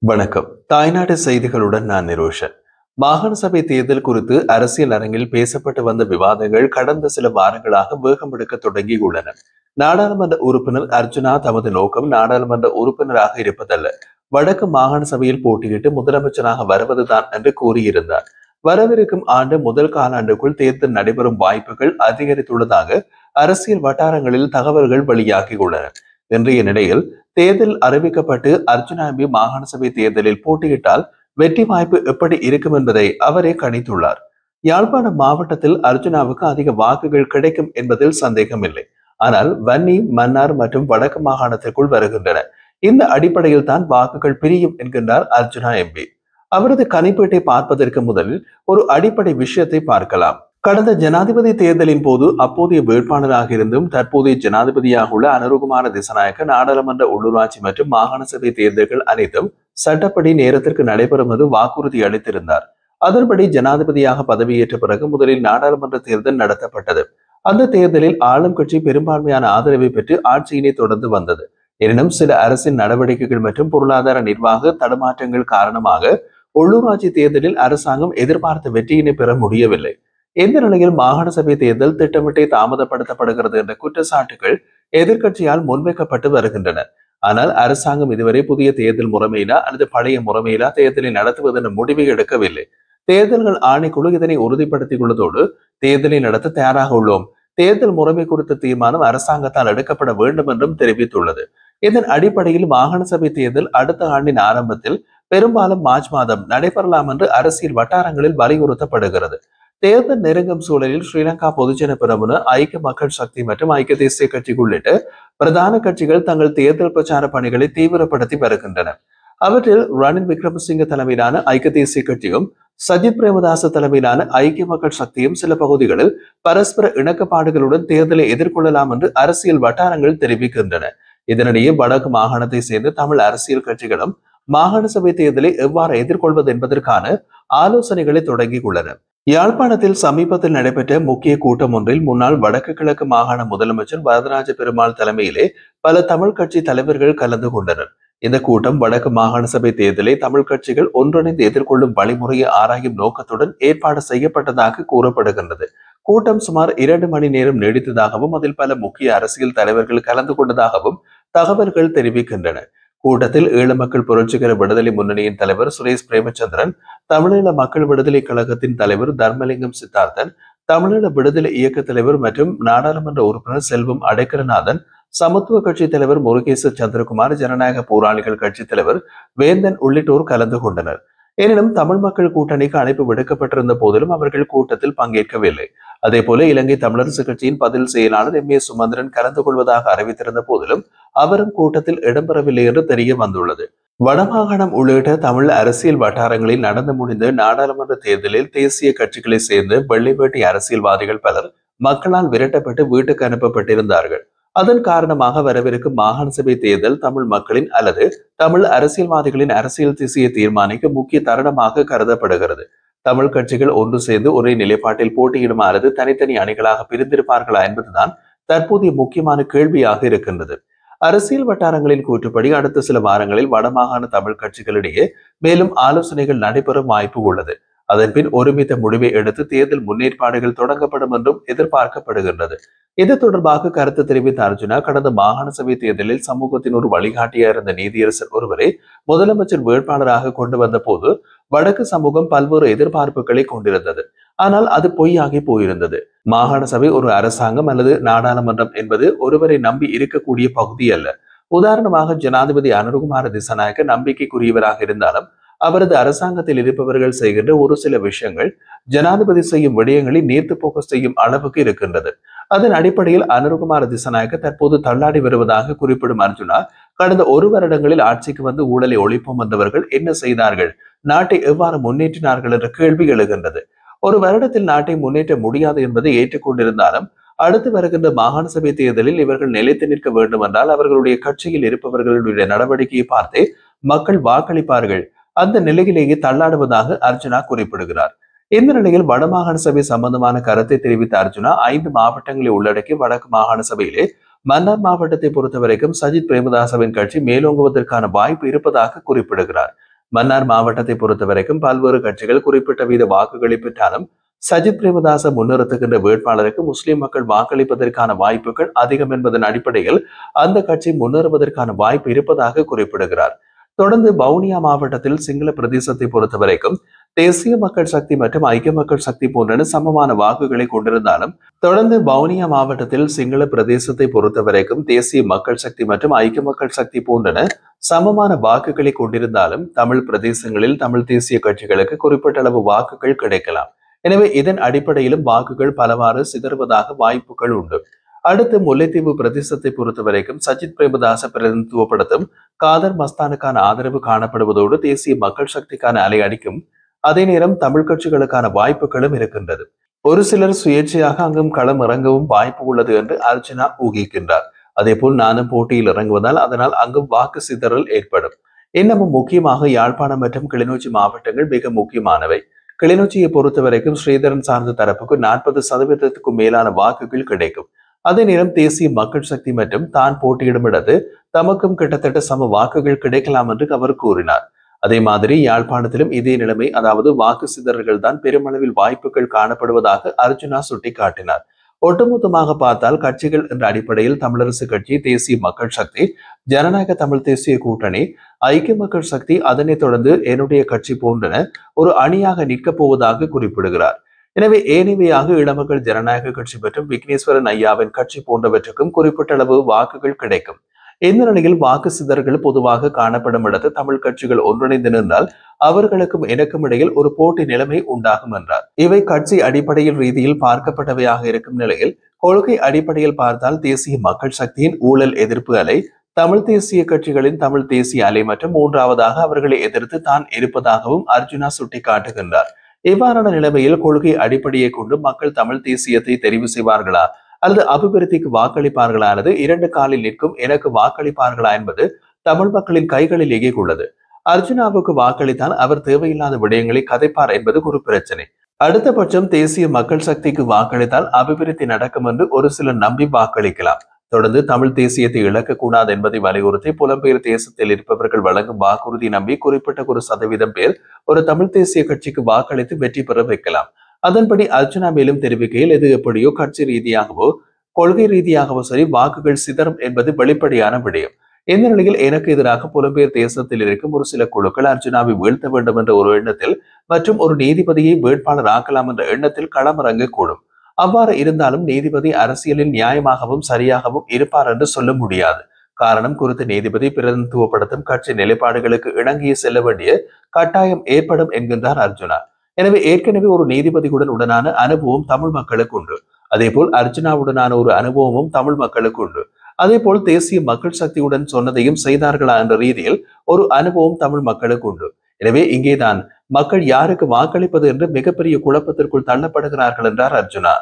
வணக்கம். தாய்நாட்டு செய்திகளுடன் நான் நிரோஷன். மாகாண சபை தேர்தல் குறித்து அரசியல் அரங்கில் பேசப்பட்டு வந்த விவாதங்கள் கடந்த சில வாரங்களாக வேகம் எடுக்க தொடங்கியுள்ளன. நாடாளுமன்ற உறுப்பினர் அர்ஜுனா தமது நோக்கம் நாடாளுமன்ற உறுப்பினராக இருப்பதல்ல, வடக்கு மாகாண சபையில் போட்டியிட்டு முதலமைச்சராக வருவதுதான் என்று கூறியிருந்தார். வரவிருக்கும் ஆண்டு முதல் காலாண்டுக்குள் தேர்தல் நடைபெறும் வாய்ப்புகள் அதிகரித்துள்ளதாக அரசியல் வட்டாரங்களில் தகவல்கள் வெளியாகியுள்ளன. இன்றைய நிலையில் தேர்தல் அறிவிக்கப்பட்டு அர்ஜுனா எம்பி மாகாண சபை தேர்தலில் போட்டியிட்டால் வெற்றி வாய்ப்பு எப்படி இருக்கும் என்பதை அவரே கணித்துள்ளார். யாழ்ப்பாணம் மாவட்டத்தில் அர்ஜுனாவுக்கு அதிக வாக்குகள் கிடைக்கும் என்பதில் சந்தேகமில்லை. ஆனால் வன்னி, மன்னார் மற்றும் வடக்கு மாகாணத்திற்குள் வருகின்றன. இந்த அடிப்படையில் தான் வாக்குகள் பிரியும் என்கின்றார் அர்ஜுனா எம்பி. அவரது கணிப்பீட்டை பார்ப்பதற்கு முதலில் ஒரு அடிப்படை விஷயத்தை பார்க்கலாம். கடந்த ஜனாதிபதி தேர்தலின் போது அப்போதைய வேட்பாளராக இருந்தும் தற்போதைய ஜனாதிபதியாக உள்ள அனுருகுமார திசாநாயக்க நாடாளுமன்ற, உள்ளூராட்சி மற்றும் மாகாண சபை தேர்தல்கள் அனைத்தும் சட்டப்படி நேரத்திற்கு நடைபெறும் என்று வாக்குறுதி அளித்திருந்தார். அதன்படி ஜனாதிபதியாக பதவியேற்ற பிறகு முதலில் நாடாளுமன்ற தேர்தல் நடத்தப்பட்டது. அந்த தேர்தலில் ஆளும் கட்சி பெரும்பான்மையான ஆதரவை பெற்று ஆட்சியினை தொடர்ந்து வந்தது. எனினும் சில அரசின் நடவடிக்கைகள் மற்றும் பொருளாதார நிர்வாக தடுமாற்றங்கள் காரணமாக உள்ளூராட்சி தேர்தலில் அரசாங்கம் எதிர்பார்த்த வெற்றியினை பெற முடியவில்லை. இந்த நிலையில் மாகாண சபை தேர்தல் திட்டமிட்டே தாமதப்படுத்தப்படுகிறது என்ற குற்றச்சாட்டுகள் எதிர்க்கட்சியால் முன்வைக்கப்பட்டு வருகின்றன. ஆனால் அரசாங்கம் இதுவரை புதிய தேர்தல் முறைமையிலா அல்லது பழைய முறைமையிலா தேர்தலை நடத்துவது என்ற முடிவை எடுக்கவில்லை. தேர்தல்கள் ஆணைக்குழு இதனை உறுதிப்படுத்திக் கொள்வதோடு தேர்தலை நடத்த தயாராக உள்ளோம், தேர்தல் முறைமை குறித்த தீர்மானம் அரசாங்கத்தால் எடுக்கப்பட வேண்டும் என்றும் தெரிவித்துள்ளது. இதன் அடிப்படையில் மாகாண சபை தேர்தல் அடுத்த ஆண்டின் ஆரம்பத்தில் பெரும்பாலும் மார்ச் மாதம் நடைபெறலாம் என்று அரசியல் வட்டாரங்களில் வலியுறுத்தப்படுகிறது. தேர்தல் நெருங்கும் சூழலில் ஸ்ரீலங்கா பொதுஜன பெரமுன, ஐக்கிய மக்கள் சக்தி மற்றும் ஐக்கிய தேசிய கட்சி உள்ளிட்ட பிரதான கட்சிகள் தங்கள் தேர்தல் பிரச்சார பணிகளை தீவிரப்படுத்தி வருகின்றன. அவற்றில் ரணில் விக்ரமசிங்க தலைமையிலான ஐக்கிய தேசிய கட்சியும் சஜித் பிரேமதாச தலைமையிலான ஐக்கிய மக்கள் சக்தியும் சில பகுதிகளில் பரஸ்பர இணக்கப்பாடுகளுடன் தேர்தலை எதிர்கொள்ளலாம் என்று அரசியல் வட்டாரங்கள் தெரிவிக்கின்றன. இதனிடையே வடக்கு மாகாணத்தை சேர்ந்த தமிழ் அரசியல் கட்சிகளும் மாகாண சபை தேர்தலை எவ்வாறு எதிர்கொள்வது என்பதற்கான ஆலோசனைகளை தொடங்கியுள்ளன. யாழ்ப்பாணத்தில் சமீபத்தில் நடைபெற்ற முக்கிய கூட்டம் ஒன்றில் முன்னாள் வடக்கு கிழக்கு மாகாண முதலமைச்சர் வரதராஜ பெருமாள் தலைமையிலே பல தமிழ் கட்சி தலைவர்கள் கலந்து கொண்டனர். இந்த கூட்டம் வடக்கு மாகாண சபை தேர்தலை தமிழ் கட்சிகள் ஒன்றிணைந்து எதிர்கொள்ளும் வழிமுறையை ஆராயும் நோக்கத்துடன் ஏற்பாடு செய்யப்பட்டதாக கூறப்படுகின்றது. கூட்டம் சுமார் 2 மணி நேரம் நீடித்ததாகவும் அதில் பல முக்கிய அரசியல் தலைவர்கள் கலந்து கொண்டதாகவும் தகவல்கள் தெரிவிக்கின்றன. கூட்டத்தில் ஈழ மக்கள் புரட்சிகர விடுதலை முன்னணியின் தலைவர் சுரேஷ் பிரேமச்சந்திரன், தமிழீழ மக்கள் விடுதலை கழகத்தின் தலைவர் தர்மலிங்கம் சித்தார்த்தன், தமிழீழ விடுதலை இயக்க தலைவர் மற்றும் நாடாளுமன்ற உறுப்பினர் செல்வம் அடைக்கலநாதன், சமத்துவ கட்சி தலைவர் முருகேச சந்திரகுமார், ஜனநாயக போராளிகள் கட்சி தலைவர் வேந்தன் உள்ளிட்டோர் கலந்து கொண்டனர். எனினும் தமிழ் மக்கள் கூட்டணிக்கு அழைப்பு விடுக்கப்பட்டிருந்த போதிலும் அவர்கள் கூட்டத்தில் பங்கேற்கவில்லை. அதே போல இலங்கை தமிழரசு கட்சியின் பதில் செயலாளர் எம் ஏ சுமந்திரன் கலந்து கொள்வதாக அறிவித்திருந்த போதிலும் அவரும் கூட்டத்தில் இடம்பெறவில்லை என்று தெரிய வந்துள்ளது. வடமாகாணம் உள்ளிட்ட தமிழ் அரசியல் வட்டாரங்களில் நடந்து முடிந்த நாடாளுமன்ற தேர்தலில் தேசிய கட்சிகளை சேர்ந்த வெள்ளை வேட்டி அரசியல்வாதிகள் பலர் மக்களால் விரட்டப்பட்டு வீட்டுக்கு அனுப்பப்பட்டிருந்தார்கள். அதன் காரணமாக வரவிருக்கும் மாகாண சபை தேர்தல் தமிழ் மக்களின் அல்லது தமிழ் அரசியல்வாதிகளின் அரசியல் திசையை தீர்மானிக்க முக்கிய தருணமாக கருதப்படுகிறது. தமிழ் கட்சிகள் ஒன்று சேர்ந்து ஒரே நிலைப்பாட்டில் போட்டியிடுமா அல்லது தனித்தனி அணிகளாக பிரிந்திருப்பார்களா என்பதுதான் தற்போதைய முக்கியமான கேள்வியாக இருக்கின்றது. அரசியல் வட்டாரங்களின் கூற்றுப்படி அடுத்த சில வாரங்களில் வடமாகாண தமிழ் கட்சிகளிடையே மேலும் ஆலோசனைகள் நடைபெற வாய்ப்பு உள்ளது. அதன்பின் ஒருமித்த முடிவை எடுத்து தேர்தல் முன்னேற்பாடுகள் தொடங்கப்படும் என்றும் எதிர்பார்க்கப்படுகின்றது. இது தொடர்பாக கருத்து தெரிவித்த அர்ஜுனா, கடந்த மாகாண சபை தேர்தலில் சமூகத்தின் ஒரு வழிகாட்டியா இருந்த நீதியரசர் ஒருவரை முதலமைச்சர் வேட்பாளராக கொண்டு வந்த போது வடக்கு சமூகம் பல்வேறு எதிர்பார்ப்புகளை கொண்டிருந்தது. ஆனால் அது பொய்யாகி போயிருந்தது. மாகாண சபை ஒரு அரசாங்கம் அல்லது நாடாளுமன்றம் என்பது ஒருவரை நம்பி இருக்கக்கூடிய பகுதி அல்ல. உதாரணமாக ஜனாதிபதி அனுருகுமார திசாநாயக்க நம்பிக்கைக்குரியவராக இருந்தாலும் அவரது அரசாங்கத்தில் இருப்பவர்கள் செய்கின்ற ஒரு சில விஷயங்கள் ஜனாதிபதி செய்யும் விடயங்களை நீர்த்து போக்க செய்யும் அளவுக்கு இருக்கின்றது. அதன் அடிப்படையில் அனுருகுமார திசாநாயக்க தற்போது தள்ளாடி வருவதாக குறிப்பிடும் அர்ஜுனா, கடந்த 1 வருடங்களில் ஆட்சிக்கு வந்து ஊழலை ஒழிப்போம் வந்தவர்கள் என்ன செய்தார்கள், நாட்டை எவ்வாறு முன்னேற்றினார்கள் என்ற கேள்வி எழுகின்றது. 1 வருடத்தில் நாட்டை முன்னேற்ற முடியாது என்பதை ஏற்றுக்கொண்டிருந்தாலும் அடுத்து வருகின்ற மாகாண சபை தேர்தலில் இவர்கள் நிலைத்து நிற்க வேண்டும் என்றால் அவர்களுடைய கட்சியில் இருப்பவர்களுடைய நடவடிக்கையை பார்த்தே மக்கள் வாக்களிப்பார்கள். அந்த நிலையிலேயே தள்ளாடுவதாக அர்ஜுனா குறிப்பிடுகிறார். இந்த நிலையில் வடமாகாண சபை சம்பந்தமான கருத்தை தெரிவித்த அர்ஜுனா, 5 மாவட்டங்களை உள்ளடக்கி வடக்கு மாகாண சபையிலே மன்னார் மாவட்டத்தை பொறுத்தவரைக்கும் சஜித் பிரேமதாசவின் கட்சி மேலோங்குவதற்கான வாய்ப்பு இருப்பதாக குறிப்பிடுகிறார். மன்னார் மாவட்டத்தை பொறுத்தவரைக்கும் பல்வேறு கட்சிகள் குறிப்பிட்ட வீத வாக்குகளை பெற்றாலும் சஜித் பிரேமதாச முன்னிறுத்துகின்ற வேட்பாளருக்கு முஸ்லிம் மக்கள் வாக்களிப்பதற்கான வாய்ப்புகள் அதிகம் என்பதன் அடிப்படையில் அந்த கட்சி முன்னேறுவதற்கான வாய்ப்பு இருப்பதாக குறிப்பிடுகிறார். தொடர்ந்து வவுனியா மாவட்டத்தில் சிங்கள பிரதேசத்தை பொறுத்தவரைக்கும் தேசிய மக்கள் சக்தி மற்றும் ஐக்கிய மக்கள் சக்தி போன்றன சமமான வாக்குகளை கொண்டிருந்தாலும் தொடர்ந்து வவுனியா மாவட்டத்தில் சிங்கள பிரதேசத்தை பொறுத்தவரைக்கும் தேசிய மக்கள் சக்தி மற்றும் ஐக்கிய மக்கள் சக்தி போன்றன சமமான வாக்குகளை கொண்டிருந்தாலும் தமிழ் பிரதேசங்களில் தமிழ் தேசிய கட்சிகளுக்கு குறிப்பிட்ட அளவு வாக்குகள் கிடைக்கலாம். எனவே இதன் அடிப்படையிலும் வாக்குகள் பலவாறு சிதறுவதாக வாய்ப்புகள் உண்டு. அடுத்து முல்லைத்தீவு பிரதேசத்தை பொறுத்தவரைக்கும் சஜித் பிரேமதாச பிரதிநிதித்துவப்படுத்தும் காதர் மஸ்தானுக்கான ஆதரவு காணப்படுவதோடு தேசிய மக்கள் சக்திக்கான அலை அடிக்கும். அதே நேரம் தமிழ் கட்சிகளுக்கான வாய்ப்புகளும் இருக்கின்றது. ஒரு சிலர் சுயேட்சையாக அங்கும் களம் இறங்கவும் வாய்ப்பு உள்ளது என்று அர்ச்சனா ஊகிக்கின்றார். அதே போல் நானும் போட்டியில் இறங்குவதால் அதனால் அங்கும் வாக்கு சிதறல் ஏற்படும். இன்னமும் முக்கியமாக யாழ்ப்பாணம் மற்றும் கிளிநொச்சி மாவட்டங்கள் மிக முக்கியமானவை. கிளிநொச்சியை பொறுத்தவரைக்கும் ஸ்ரீதரன் சார்ந்த தரப்புக்கு 40% மேலான வாக்குகள் கிடைக்கும். அதே நேரம் தேசிய மக்கள் சக்தி மற்றும் தான் போட்டியிடும் இடத்து தமக்கும் கிட்டத்தட்ட சம வாக்குகள் கிடைக்கலாம் என்று அவர் கூறினார். அதே மாதிரி யாழ்ப்பாணத்திலும் இதே நிலைமை, அதாவது வாக்கு சிதறல்கள் தான் பெருமளவில் வாய்ப்புகள் காணப்படுவதாக அர்ஜுனா சுட்டிக்காட்டினார். ஒட்டுமொத்தமாக பார்த்தால் கட்சிகள் என்ற அடிப்படையில் தமிழரசு கட்சி, தேசிய மக்கள் சக்தி, ஜனநாயக தமிழ் தேசிய கூட்டணி, ஐக்கிய மக்கள் சக்தி, அதனைத் தொடர்ந்து என்னுடைய கட்சி போன்றன ஒரு அணியாக நிற்கப் போவதாக குறிப்பிடுகிறார். எனவே ஏனைவையாக இளமக்கள் ஜனநாயக கட்சி மற்றும் விக்னேஸ்வரன் ஐயாவின் கட்சி போன்றவற்றுக்கும் குறிப்பிட்ட அளவு வாக்குகள் கிடைக்கும். இந்த நிலையில் வாக்கு சிதறல்கள் பொதுவாக காணப்படும் இடத்து தமிழ் கட்சிகள் ஒன்றிணைந்து நின்றால் அவர்களுக்கும் எனக்கும் இடையில் ஒரு போட்டி நிலைமை உண்டாகும் என்றார். இவை கட்சி அடிப்படையில் ரீதியில் பார்க்கப்பட்டவையாக இருக்கும் நிலையில் கொள்கை அடிப்படையில் பார்த்தால் தேசிய மக்கள் சக்தியின் ஊழல் எதிர்ப்பு அலை, தமிழ் தேசிய கட்சிகளின் தமிழ் தேசிய அலை மற்றும் மூன்றாவதாக அவர்களை எதிர்த்து தான் இருப்பதாகவும் அர்ஜுனா சுட்டிக்காட்டுகின்றார். இவ்வாறான நிலைமையில் கொள்கை அடிப்படையை கொண்டு மக்கள் தமிழ் தேசியத்தை தெரிவு செய்வார்களா அல்லது அபிவிருத்திக்கு வாக்களிப்பார்களா அல்லது இரண்டு காலில் நிற்கும் எனக்கு வாக்களிப்பார்களா என்பது தமிழ் மக்களின் கைகளிலேயே உள்ளது. அர்ஜுனாவுக்கு வாக்களித்தால் அவர் தேவையில்லாத விடயங்களை கதைப்பார் என்பது ஒரு பிரச்சனை. அடுத்த பட்சம் தேசிய மக்கள் சக்திக்கு வாக்களித்தால் அபிவிருத்தி நடக்கும் என்று ஒரு சிலர் நம்பி வாக்களிக்கலாம். தொடர்ந்து தமிழ் தேசியத்தை இழக்கக்கூடாது என்பதை வலியுறுத்தி புலம்பெயர் தேசத்தில் இருப்பவர்கள் வழங்கும் வாக்குறுதி நம்பி குறிப்பிட்ட ஒரு சதவீதம் பேர் ஒரு தமிழ் தேசிய கட்சிக்கு வாக்களித்து வெற்றி பெற வைக்கலாம். அதன்படி அர்ச்சனா மேலும் தெரிவிக்கையில் எது எப்படியோ கட்சி ரீதியாகவோ கொள்கை ரீதியாகவோ சரி வாக்குகள் சிதறும் என்பது வெளிப்படையான விடயம். இந்த நிலையில் எனக்கு எதிராக புலம்பெயர் தேசத்தில் இருக்கும் ஒரு சில குழுக்கள் அர்ச்சனாவை வீழ்த்த வேண்டும் என்ற ஒரு எண்ணத்தில் மற்றும் ஒரு நீதிபதியை வேட்பாளர் ஆக்கலாம் என்ற எண்ணத்தில் களமிறங்கக்கூடும். அவ்வாறு இருந்தாலும் நீதிபதி அரசியலில் நியாயமாகவும் சரியாகவும் இருப்பார் என்று சொல்ல முடியாது. காரணம், குறித்த நீதிபதி பிரதிநிதித்துவப்படுத்தும் கட்சி நிலைப்பாடுகளுக்கு இணங்கிய செல்ல வேண்டிய கட்டாயம் ஏற்படும் என்கின்றார் அர்ஜுனா. எனவே ஏற்கனவே ஒரு நீதிபதியுடன் உடனான அனுபவம் தமிழ் மக்களுக்கு உண்டு. அதே போல் அர்ஜுனாவுடனான ஒரு அனுபவமும் தமிழ் மக்களுக்கு உண்டு. அதே போல் தேசிய மக்கள் சக்தியுடன் சொன்னதையும் செய்தார்களா என்ற ரீதியில் ஒரு அனுபவம் தமிழ் மக்களுக்கு உண்டு. எனவே இங்கேதான் மக்கள் யாருக்கு வாக்களிப்பது என்று மிகப்பெரிய குழப்பத்திற்குள் தள்ளப்படுகிறார்கள் என்றார் அர்ஜுனா.